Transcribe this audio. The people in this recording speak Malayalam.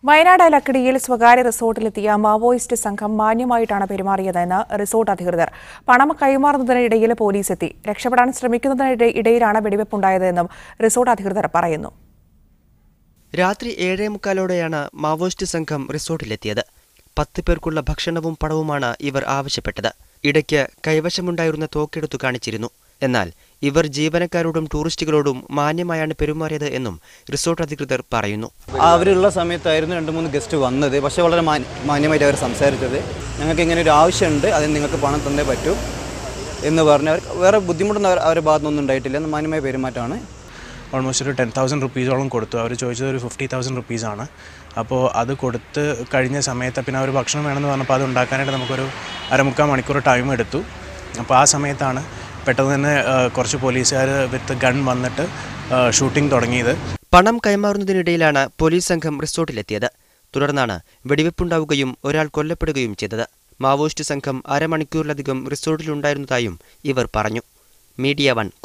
വയനാട് ലക്കിടിയിൽ സ്വകാര്യ റിസോർട്ടിലെത്തിയ മാവോയിസ്റ്റ് സംഘം മാന്യമായിട്ടാണ് പെരുമാറിയതെന്ന് റിസോർട്ട് അധികൃതർ. പണം കൈമാറുന്നതിനിടയിൽ പോലീസ് എത്തി. രക്ഷപ്പെടാൻ ശ്രമിക്കുന്നതിനിടയിലാണ് വെടിവെപ്പുണ്ടായതെന്നും റിസോർട്ട് അധികൃതർ പറയുന്നു. രാത്രി 7:45ഓടെയാണ് മാവോയിസ്റ്റ് സംഘം റിസോർട്ടിലെത്തിയത്. 10 പേർക്കുള്ള ഭക്ഷണവും പണവുമാണ് ഇവർ ആവശ്യപ്പെട്ടത്. ഇടയ്ക്ക് കൈവശമുണ്ടായിരുന്ന തോക്കെടുത്തു കാണിച്ചിരുന്നു. എന്നാൽ ഇവർ ജീവനക്കാരോടും ടൂറിസ്റ്റുകളോടും മാന്യമായാണ് പെരുമാറിയത് എന്നും റിസോർട്ട് അധികൃതർ പറയുന്നു. അവരുള്ള സമയത്തായിരുന്നു 2-3 ഗസ്റ്റ് വന്നത്. പക്ഷേ വളരെ മാന്യമായിട്ട് അവർ സംസാരിച്ചത്. ഞങ്ങൾക്ക് ഇങ്ങനെ ഒരു ആവശ്യമുണ്ട്, അതിന് നിങ്ങൾക്ക് പണം തന്നേ പറ്റൂ എന്ന് പറഞ്ഞവർ വേറെ ബുദ്ധിമുട്ടൊന്നും അവരുടെ ഭാഗത്തൊന്നും ഉണ്ടായിട്ടില്ല. മാന്യമായ പെരുമാറ്റമാണ്. ഓൾമോസ്റ്റ് ഒരു 10,000 റുപ്പീസോളം കൊടുത്തു. അവർ ചോദിച്ചത് ഒരു 50,000 റുപ്പീസാണ്. അപ്പോൾ അത് കൊടുത്ത് കഴിഞ്ഞ സമയത്ത് പിന്നെ അവർ ഭക്ഷണം വേണമെന്ന് പറഞ്ഞപ്പോൾ അത് ഉണ്ടാക്കാനായിട്ട് നമുക്കൊരു 3/4 മണിക്കൂർ ടൈം എടുത്തു. അപ്പോൾ ആ സമയത്താണ് പെട്ടെന്ന് തന്നെ കുറച്ച് പോലീസുകാർ വിത്ത് ഗൺ വന്നിട്ട് ഷൂട്ടിംഗ് തുടങ്ങിയത്. പണം കൈമാറുന്നതിനിടയിലാണ് പോലീസ് സംഘം റിസോർട്ടിലെത്തിയത്. തുടർന്നാണ് വെടിവെപ്പുണ്ടാവുകയും ഒരാൾ കൊല്ലപ്പെടുകയും ചെയ്തത്. മാവോയിസ്റ്റ് സംഘം 1/2 മണിക്കൂറിലധികം റിസോർട്ടിലുണ്ടായിരുന്നതായും ഇവർ പറഞ്ഞു. മീഡിയ 1 കൊച്ചി.